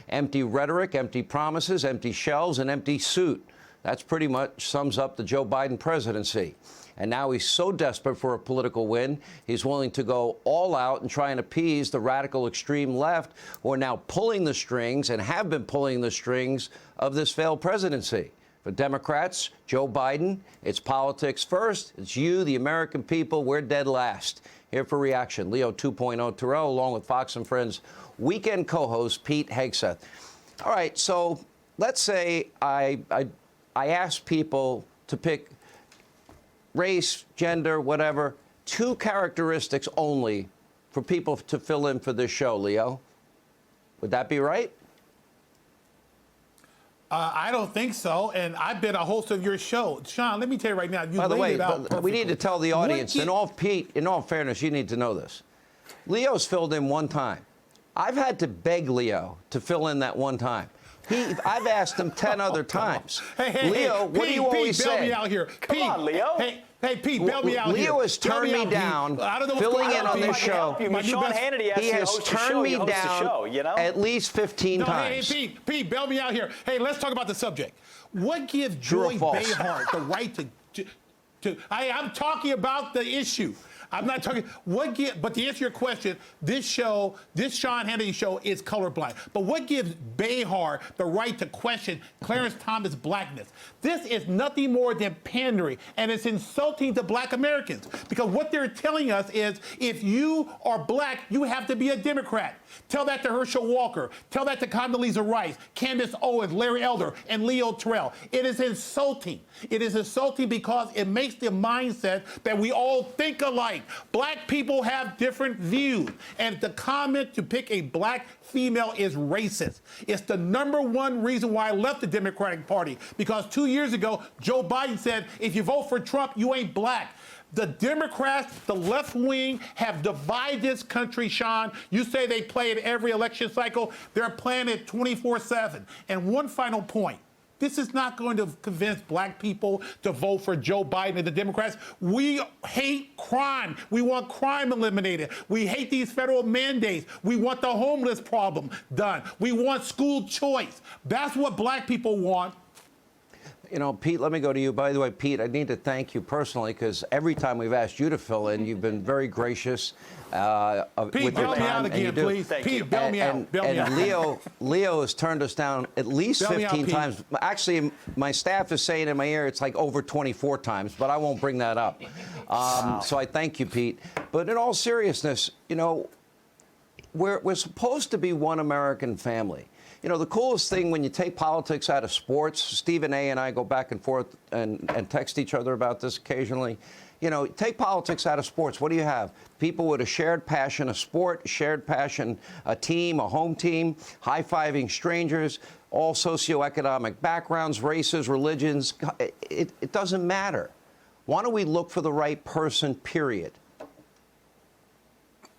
Empty rhetoric, empty promises, empty shells, and empty suit. That's pretty much sums up the Joe Biden presidency. And now he's so desperate for a political win, he's willing to go all out and try and appease the radical extreme left, who are now pulling the strings and have been pulling the strings of this failed presidency. For Democrats, Joe Biden, it's politics first. It's you, the American people. We're dead last. Here for reaction, Leo 2.0 Terrell, along with Fox and Friends weekend co-host Pete Hegseth. All right, so let's say I ask people to pick race, gender, whatever, 2 characteristics only for people to fill in for this show, Leo. Would that be right? I don't think so, and I've been a host of your show. Sean, let me tell you right now, you By the way, laid it out we need to tell the audience, Pete, in all fairness, you need to know this. Leo's filled in one time. I've had to beg Leo to fill in that one time. I've asked him 10 other times. Hey, Leo, what do you always say? Bail me out here. Come on, Leo. Hey, Pete, bail me out here. Leo has turned me down, filling in on this show. Sean Hannity He has turned me down at least 15 times. Hey, Pete, bail me out here. Hey, let's talk about the subject. What gives Joy Behar the right to I'm talking about the issue. I'm not talking, but to answer your question, this Sean Hannity show is colorblind. But what gives Behar the right to question Clarence Thomas' blackness? This is nothing more than pandering, and it's insulting to black Americans. Because what they're telling us is, if you are black, you have to be a Democrat. Tell that to Herschel Walker. Tell that to Condoleezza Rice, Candace Owens, Larry Elder, and Leo Terrell. It is insulting. It is insulting because it makes the mindset that we all think alike. Black people have different views. And the comment to pick a black female is racist. It's the #1 reason why I left the Democratic Party. Because 2 years ago, Joe Biden said, if you vote for Trump, you ain't black. The Democrats, the left wing, have divided this country, Sean. You say they play it every election cycle. They're playing it 24/7. And one final point. This is not going to convince black people to vote for Joe Biden and the Democrats. We hate crime. We want crime eliminated. We hate these federal mandates. We want the homeless problem done. We want school choice. That's what black people want. You know, Pete, let me go to you. By the way, Pete, I need to thank you personally, because every time we've asked you to fill in, you've been very gracious Pete, with your bail me out again, please. Pete, bail me out. And Leo has turned us down at least 15 times. Actually, my staff is saying in my ear it's like over 24 times, but I won't bring that up. So I thank you, Pete. But in all seriousness, you know, we're supposed to be one American family. You know, the coolest thing when you take politics out of sports, Stephen A. and I go back and forth and text each other about this occasionally. You know, take politics out of sports. What do you have? People with a shared passion, a sport, shared passion, a team, a home team, high-fiving strangers, all socioeconomic backgrounds, races, religions. It doesn't matter. Why don't we look for the right person, period?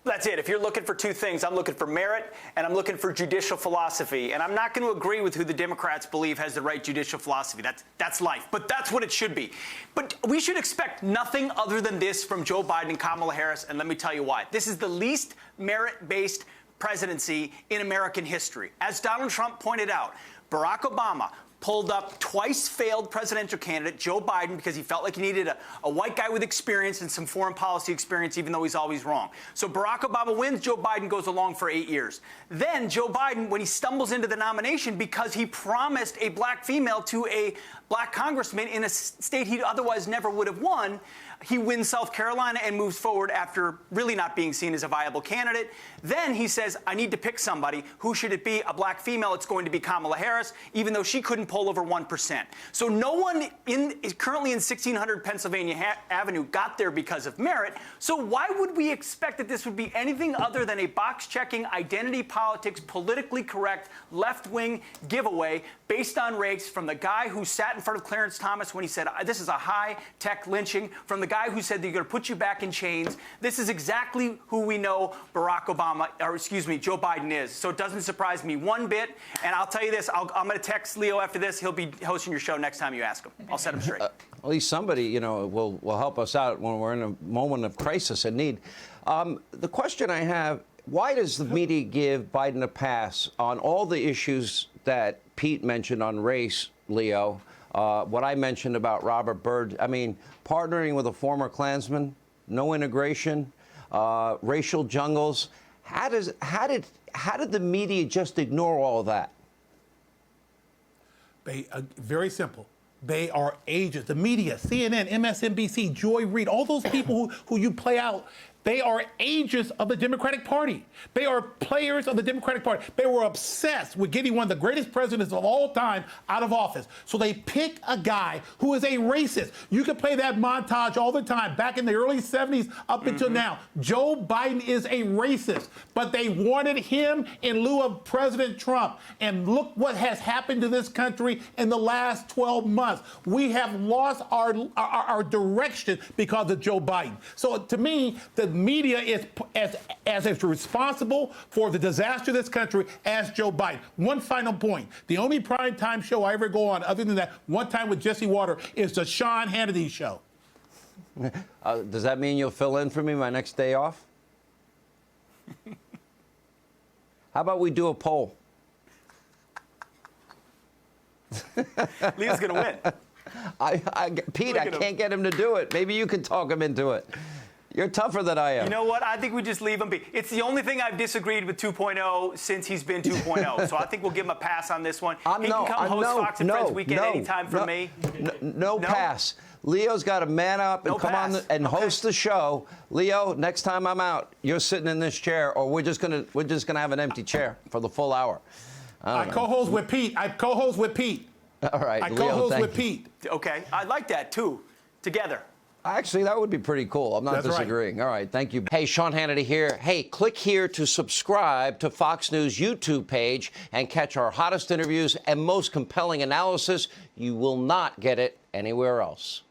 That's it. If you're looking for 2 things, I'm looking for merit and I'm looking for judicial philosophy. And I'm not going to agree with who the Democrats believe has the right judicial philosophy. That's life. But that's what it should be. But we should expect nothing other than this from Joe Biden and Kamala Harris. And let me tell you why. This is the least merit-based presidency in American history. As Donald Trump pointed out, Barack Obama pulled up twice failed presidential candidate Joe Biden because he felt like he needed a white guy with experience and some foreign policy experience, even though he's always wrong. So Barack Obama wins, Joe Biden goes along for 8 years. Then Joe Biden, when he stumbles into the nomination because he promised a black female to a black congressman in a state he otherwise never would have won, he wins South Carolina and moves forward after really not being seen as a viable candidate. Then he says, I need to pick somebody. Who should it be? A black female. It's going to be Kamala Harris, even though she couldn't poll over 1%. So no one currently in 1600 Pennsylvania Avenue got there because of merit. So why would we expect that this would be anything other than a box-checking, identity politics, politically correct, left-wing giveaway based on race from the guy who sat in front of Clarence Thomas when he said, this is a high-tech lynching, from the guy who said they're going to put you back in chains. This is exactly who we know Joe Biden is. So it doesn't surprise me one bit. And I'll tell you this, I'm going to text Leo after this. He'll be hosting your show next time you ask him. I'll set him straight. At least somebody, you know, will help us out when we're in a moment of crisis and need. The question I have, why does the media give Biden a pass on all the issues that Pete mentioned on race, Leo? What I mentioned about Robert Byrd, I mean, partnering with a former Klansman, no integration, racial jungles. How did the media just ignore all of that? Very simple. They are agents. The media, CNN, MSNBC, Joy Reid, all those people who you play out, they are agents of the Democratic Party. They are players of the Democratic Party. They were obsessed with getting one of the greatest presidents of all time out of office. So they pick a guy who is a racist. You can play that montage all the time, back in the early 70s up until now. Joe Biden is a racist, but they wanted him in lieu of President Trump. And look what has happened to this country in the last 12 months. We have lost our direction because of Joe Biden. So to me, the media is as responsible for the disaster of this country as Joe Biden. One final point. The only primetime show I ever go on, other than that one time with Jesse Water, is the Sean Hannity show. Does that mean you'll fill in for me my next day off? How about we do a poll? Leo's going to win. Pete, I can't get him to do it. Maybe you can talk him into it. You're tougher than I am. You know what? I think we just leave him be. It's the only thing I've disagreed with 2.0 since he's been 2.0. So I think we'll give him a pass on this one. He can come host Fox and Friends Weekend anytime from me. No pass. Leo's got to man up and come on and host the show. Leo, next time I'm out, you're sitting in this chair, or we're just gonna have an empty chair for the full hour. I co-host with Pete. All right, I co-host with Pete. Okay, I like that too. Together. Actually, that would be pretty cool. I'm not disagreeing. Right. All right, thank you. Hey, Sean Hannity here. Hey, click here to subscribe to Fox News YouTube page and catch our hottest interviews and most compelling analysis. You will not get it anywhere else.